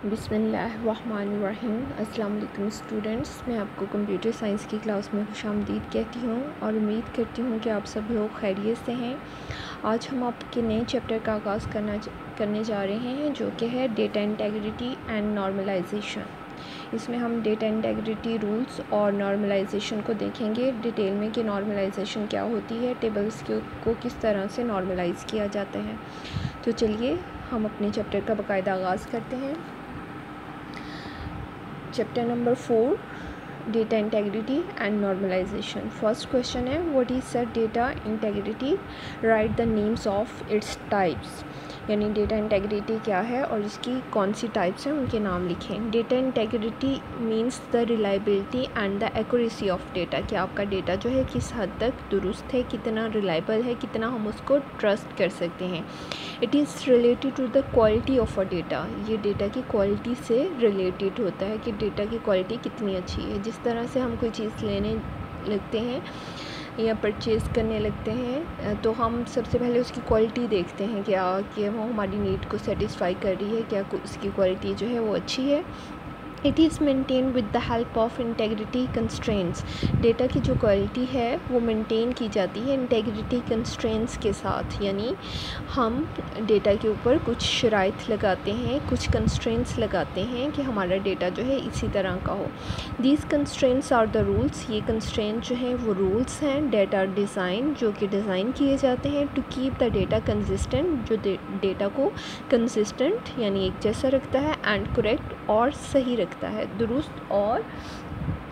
बिस्मिल्लाहिर्रहमानिर्रहीम। अस्सलाम वालेकुम स्टूडेंट्स, मैं आपको कंप्यूटर साइंस की क्लास में खुशामदीद कहती हूँ और उम्मीद करती हूँ कि आप सब लोग खैरियत से हैं। आज हम आपके नए चैप्टर का आगाज़ करने जा रहे हैं जो कि है डेटा इंटेग्रिटी एंड नॉर्मलाइजेशन। इसमें हम डेटा इंटेग्रिटी रूल्स और नॉर्मलाइजेशन को देखेंगे डिटेल में कि नॉर्मलाइजेशन क्या होती है, टेबल्स को किस तरह से नॉर्मलाइज़ किया जाता है। तो चलिए हम अपने चैप्टर का बाकायदा आगाज़ करते हैं। Chapter number 4, data integrity and normalization. First question है, what is a data integrity? Write the names of its types. यानी डेटा इंटेग्रिटी क्या है और इसकी कौन सी टाइप्स हैं, उनके नाम लिखें। Data integrity means the reliability and the accuracy of data, कि आपका डेटा जो है किस हद तक दुरुस्त है, कितना रिलायबल है, कितना हम उसको ट्रस्ट कर सकते हैं। It is related to the quality of a data, ये डेटा की क्वालिटी से रिलेटेड होता है कि डेटा की क्वालिटी कितनी अच्छी है। जिस तरह से हम कोई चीज़ लेने लगते हैं या परचेज़ करने लगते हैं तो हम सबसे पहले उसकी क्वालिटी देखते हैं कि वो हमारी नीड को सेटिस्फाई कर रही है, क्या उसकी क्वालिटी जो है वो अच्छी है। It is maintain with the help of integrity constraints, data की जो क्वालिटी है वो मेंटेन की जाती है इंटेग्रिटी कंस्ट्रेंट्स के साथ, यानी हम डेटा के ऊपर कुछ शराइत लगाते हैं, कुछ कंस्ट्रेंट्स लगाते हैं कि हमारा डेटा जो है इसी तरह का हो। These constraints are the rules, ये कंस्ट्रेंट जो हैं वो रूल्स हैं। डेटा डिज़ाइन, जो कि डिज़ाइन किए जाते हैं to keep the data consistent, जो डेटा को कंसिस्टेंट यानी एक जैसा रखता है, एंड करेक्ट और सही रखता है, दुरुस्त और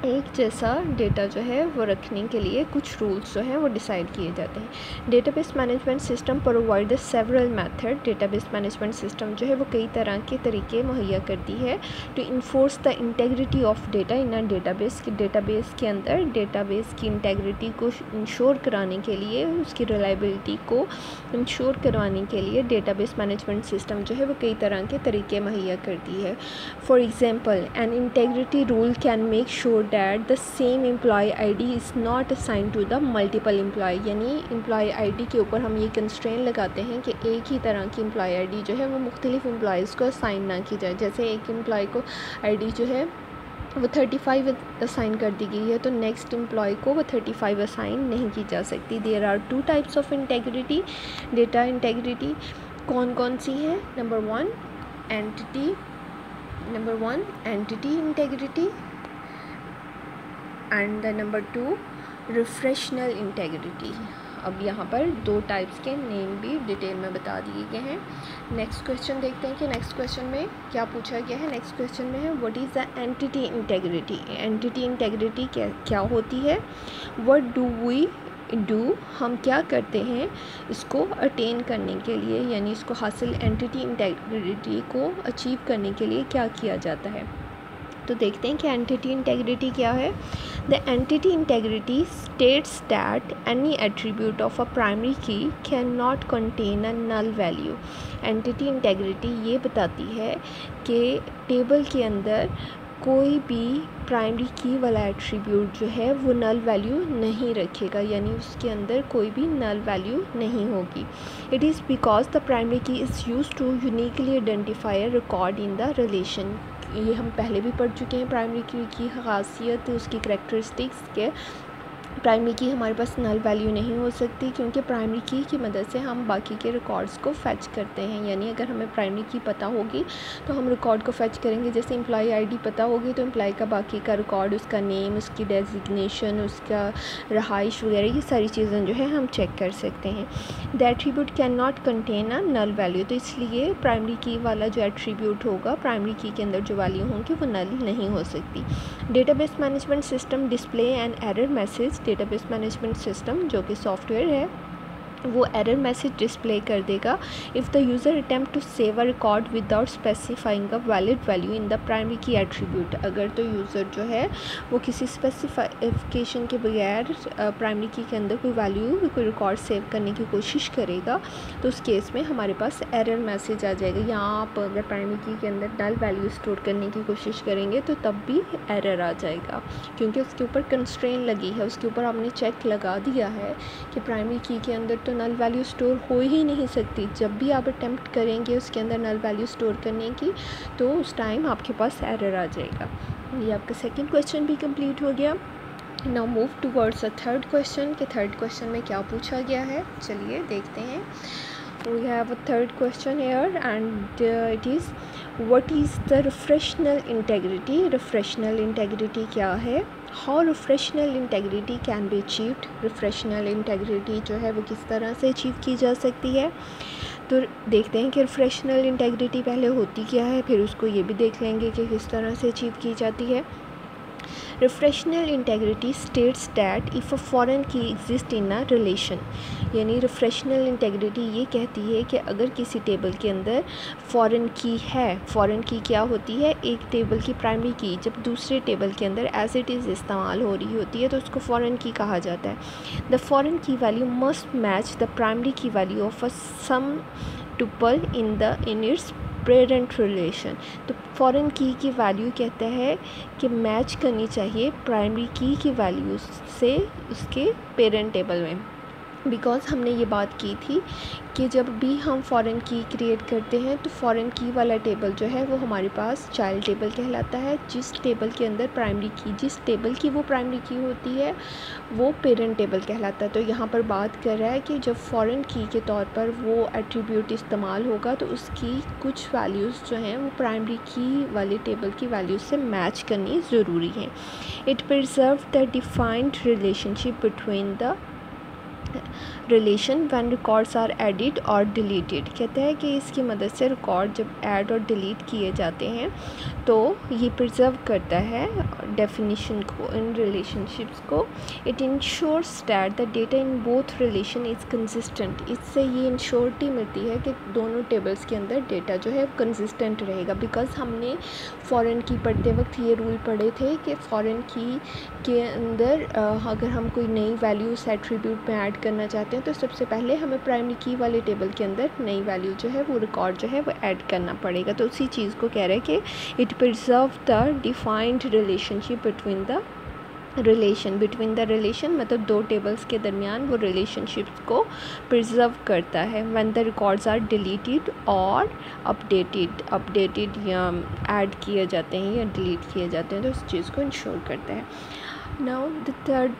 एक जैसा डेटा जो है वो रखने के लिए कुछ रूल्स जो हैं वो डिसाइड किए जाते हैं। Database management system provide several method, database management system जो है वो कई तरह के तरीके मुहैया करती है to enforce the integrity of data in a database, कि डेटाबेस के अंदर डेटाबेस की इंटेग्रिटी को इंश्योर कराने के लिए, उसकी रिलायबिलिटी को इंश्योर करवाने के लिए डेटाबेस मैनेजमेंट सिस्टम जो है वो कई तरह के तरीके मुहैया करती है। For example, an integrity rule can make sure that the same employee ID is not assigned to the multiple employee, यानी employee ID के ऊपर हम ये कंस्ट्रेंट लगाते हैं कि एक ही तरह की employee ID जो है वो मुख्तलिफ एम्प्लॉयज़ को असाइन ना की जाए। जैसे एक एम्प्लॉय को ID जो है वो 35 असाइन कर दी गई है तो नेक्स्ट एम्प्लॉय को वो 35 असाइन नहीं की जा सकती। There are 2 types of integrity, data integrity कौन कौन सी है? Number one entity integrity and the number 2 referential integrity. अब यहाँ पर 2 टाइप्स के नेम भी डिटेल में बता दिए गए हैं। नेक्स्ट क्वेश्चन देखते हैं कि नेक्स्ट क्वेश्चन में क्या पूछा गया है। नेक्स्ट क्वेश्चन में है, what is the entity integrity? Entity integrity क्या होती है? व्हाट डू वी डू, हम क्या करते हैं इसको अटेन करने के लिए, यानी इसको हासिल, एंटिटी इंटेग्रिटी को अचीव करने के लिए क्या किया जाता है। तो देखते हैं कि एंटिटी इंटेग्रिटी क्या है। The entity integrity states that any attribute of a primary key can not contain a null value. Entity integrity ये बताती है कि टेबल के अंदर कोई भी प्राइमरी की वाला एट्रीब्यूट जो है वो नल वैल्यू नहीं रखेगा, यानी उसके अंदर कोई भी नल वैल्यू नहीं होगी। It is because the primary key is used to uniquely identify a record in the relation. ये हम पहले भी पढ़ चुके हैं। प्राइमरी की खासियत, उसकी करैक्टरिस्टिक्स के प्राइमरी की हमारे पास नल वैल्यू नहीं हो सकती, क्योंकि प्राइमरी की की मदद से हम बाकी के रिकॉर्ड्स को फैच करते हैं। यानी अगर हमें प्राइमरी की पता होगी तो हम रिकॉर्ड को फैच करेंगे। जैसे एम्प्लॉय आईडी पता होगी तो एम्प्लॉय का बाकी का रिकॉर्ड, उसका नेम, उसकी डेजिग्नेशन, उसका रहाइश वगैरह, ये सारी चीज़ें जो है हम चेक कर सकते हैं। The attribute can not contain a null value, तो इसलिए प्राइमरी की वाला जो एट्रीब्यूट होगा, प्राइमरी की के अंदर जो वैल्यू होंगी वो नल नहीं हो सकती। Database management system display an error message, database management system जो कि सॉफ्टवेयर है वो एरर मैसेज डिस्प्ले कर देगा if the user attempt to save a record without specifying a valid value in the primary key attribute. अगर तो user जो है वो किसी स्पेसिफिकेशन के बगैर प्राइमरी की के अंदर कोई वैल्यू, कोई रिकॉर्ड सेव करने की कोशिश करेगा तो उस केस में हमारे पास एरर मैसेज आ जाएगा। यहाँ आप अगर प्राइमरी की के अंदर नल वैल्यू स्टोर करने की कोशिश करेंगे तो तब भी एरर आ जाएगा, क्योंकि उसके ऊपर कंस्ट्रेंट लगी है, उसके ऊपर आपने चेक लगा दिया है कि प्राइमरी की के अंदर तो तो नल वैल्यू स्टोर हो ही नहीं सकती। जब भी आप अटेम्प्ट करेंगे उसके अंदर नल वैल्यू स्टोर करने की, तो उस टाइम आपके पास एरर आ जाएगा। ये आपका सेकंड क्वेश्चन भी कंप्लीट हो गया। Now move towards a third question कि थर्ड क्वेश्चन में क्या पूछा गया है, चलिए देखते हैं। We have a third question here and it is what is the refractional integrity? Refractional integrity क्या है? How refractional integrity can be achieved? refractional integrity जो है वो किस तरह से अचीव की जा सकती है? तो देखते हैं कि refractional integrity पहले होती क्या है, फिर उसको ये भी देख लेंगे कि किस तरह से अचीव की जाती है। Refractional integrity states that if a foreign key exists in a relation, यानी refractional integrity ये कहती है कि अगर किसी टेबल के अंदर foreign key है, foreign key क्या होती है, एक टेबल की primary key जब दूसरे टेबल के अंदर as it is इस्तेमाल हो रही होती है तो उसको foreign key कहा जाता है। The foreign key value must match the primary key value of a sum tuple in its parent relation. तो फॉरेन की वैल्यू कहता है कि मैच करनी चाहिए प्राइमरी की वैल्यू से उसके पेरेंट टेबल में। बिकॉज़ हमने ये बात की थी कि जब भी हम फॉरेन की क्रिएट करते हैं तो फॉरेन की वाला टेबल जो है वो हमारे पास चाइल्ड टेबल कहलाता है। जिस टेबल के अंदर प्राइमरी की, जिस टेबल की वो प्राइमरी की होती है वो पेरेंट टेबल कहलाता है। तो यहाँ पर बात कर रहा है कि जब फॉरेन की के तौर पर वो एट्रीब्यूट इस्तेमाल होगा तो उसकी कुछ वैल्यूज़ जो हैं वो प्राइमरी की वाले टेबल की वैल्यू से मैच करनी ज़रूरी है। It preserve the defined relationship between the relation when records are added और डिलीटेड। कहते हैं कि इसकी मदद से रिकॉर्ड जब ऐड और डिलीट किए जाते हैं तो ये प्रिजर्व करता है डेफिनेशन को, इन रिलेशनशिप्स को। It ensures that the data in both relation is consistent. इससे ये इंश्योरिटी मिलती है कि दोनों टेबल्स के अंदर डेटा जो है कंसिस्टेंट रहेगा। बिकॉज़ हमने फ़ॉरेन की पढ़ते वक्त ये रूल पढ़े थे कि फ़ॉरेन की के अंदर अगर हम कोई नई वैल्यूज़ एट्रीब्यूट में ऐड करना चाहते हैं तो सबसे पहले हमें प्राइमरी की वाले टेबल के अंदर नई वैल्यू जो है वो रिकॉर्ड जो है वो ऐड करना पड़ेगा। तो उसी चीज़ को कह रहे हैं कि it preserve the defined relationship between the relation मतलब दो टेबल्स के दरमियान वो रिलेशनशिप्स को प्रिजर्व करता है। When the records are deleted और अपडेटेड या ऐड किए जाते हैं या डिलीट किए जाते हैं तो उस चीज़ को इंश्योर करता है। Now the third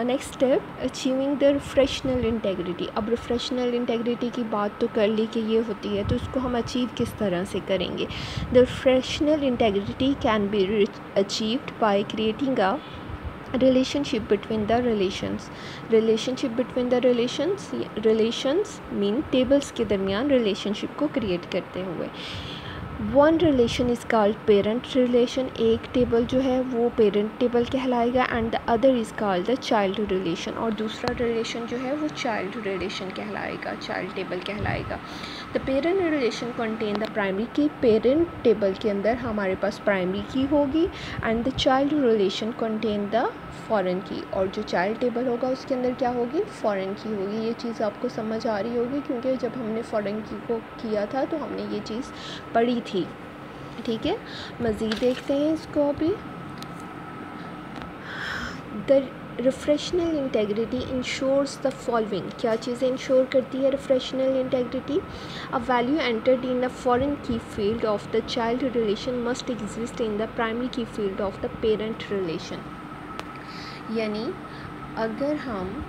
next step achieving the referential integrity. अब रिफ्रेशनल इंटेग्रिटी की बात तो कर ली कि ये होती है, तो उसको हम अचीव किस तरह से करेंगे। The referential integrity can be achieved by creating a relationship between the relations mean tables के दरमियान रिलेशनशिप को क्रिएट करते हुए। One relation is called parent relation, एक टेबल जो है वो पेरेंट टेबल कहलाएगा। And the other is called the child relation, और दूसरा रिलेशन जो है वो चाइल्ड रिलेशन कहलाएगा, चाइल्ड टेबल कहलाएगा। The parent relation contain the primary key, parent table के अंदर हमारे पास प्राइमरी की होगी। And the child relation contain the foreign की, और जो चाइल्ड टेबल होगा उसके अंदर क्या होगी, फॉरेन की होगी। ये चीज़ आपको समझ आ रही होगी क्योंकि जब हमने फॉरेन की को किया था तो हमने ये चीज़ पढ़ी थी। ठीक है, मज़ीद देखते हैं इसको अभी। The referential integrity ensures the following, क्या चीज़ें इंश्योर करती है referential integrity. A value entered in the foreign key field of the child relation must exist in the primary key field of the parent relation. यानी अगर हम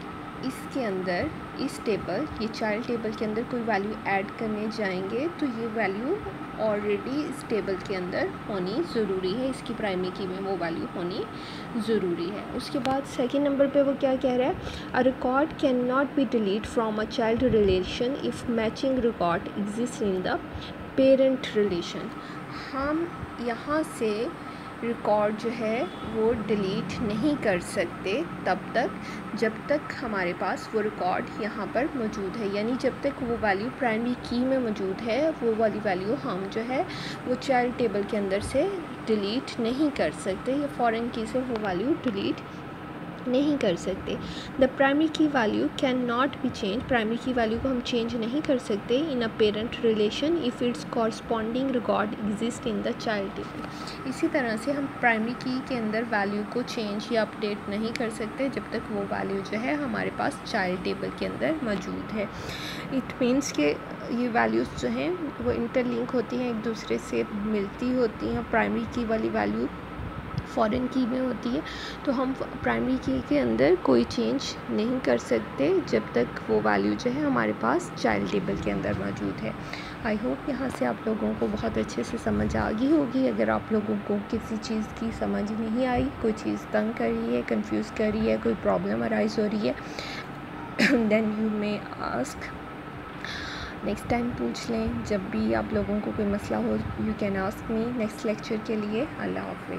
इसके अंदर इस टेबल, ये चाइल्ड टेबल के अंदर कोई वैल्यू ऐड करने जाएंगे तो ये वैल्यू ऑलरेडी इस टेबल के अंदर होनी ज़रूरी है, इसकी प्राइमरी की में वो वैल्यू होनी ज़रूरी है। उसके बाद सेकंड नंबर पे वो क्या कह रहा है, a record can not B delete from a child relation if matching record exist in the parent relation. हम यहाँ से रिकॉर्ड जो है वो डिलीट नहीं कर सकते तब तक जब तक हमारे पास वो रिकॉर्ड यहाँ पर मौजूद है। यानी जब तक वो वैल्यू प्राइमरी की में मौजूद है वो वाली वैल्यू हम जो है वो चाइल्ड टेबल के अंदर से डिलीट नहीं कर सकते, या फॉरेन की से वो वैल्यू डिलीट नहीं कर सकते। The primary key value can not be change, primary key value को हम चेंज नहीं कर सकते in a parent relation if its corresponding record exist in the child table. इसी तरह से हम प्राइमरी की के अंदर वैल्यू को चेंज या अपडेट नहीं कर सकते जब तक वो वैल्यू जो है हमारे पास चाइल्ड टेबल के अंदर मौजूद है। इट मीन्स के ये वैल्यूज़ जो हैं वो इंटरलिंक होती हैं, एक दूसरे से मिलती होती हैं। प्राइमरी की वाली वैल्यू फॉरेन की में होती है, तो हम प्राइमरी की के अंदर कोई चेंज नहीं कर सकते जब तक वो वैल्यू जो है हमारे पास चाइल्ड टेबल के अंदर मौजूद है। आई होप यहाँ से आप लोगों को बहुत अच्छे से समझ आ गई होगी। अगर आप लोगों को किसी चीज़ की समझ नहीं आई, कोई चीज़ तंग कर रही है, कंफ्यूज कर रही है, कोई प्रॉब्लम अराइज हो रही है then you may ask, next time पूछ लें। जब भी आप लोगों को कोई मसला हो, you can ask me next lecture के लिए। अल्लाह हाफ़िज़।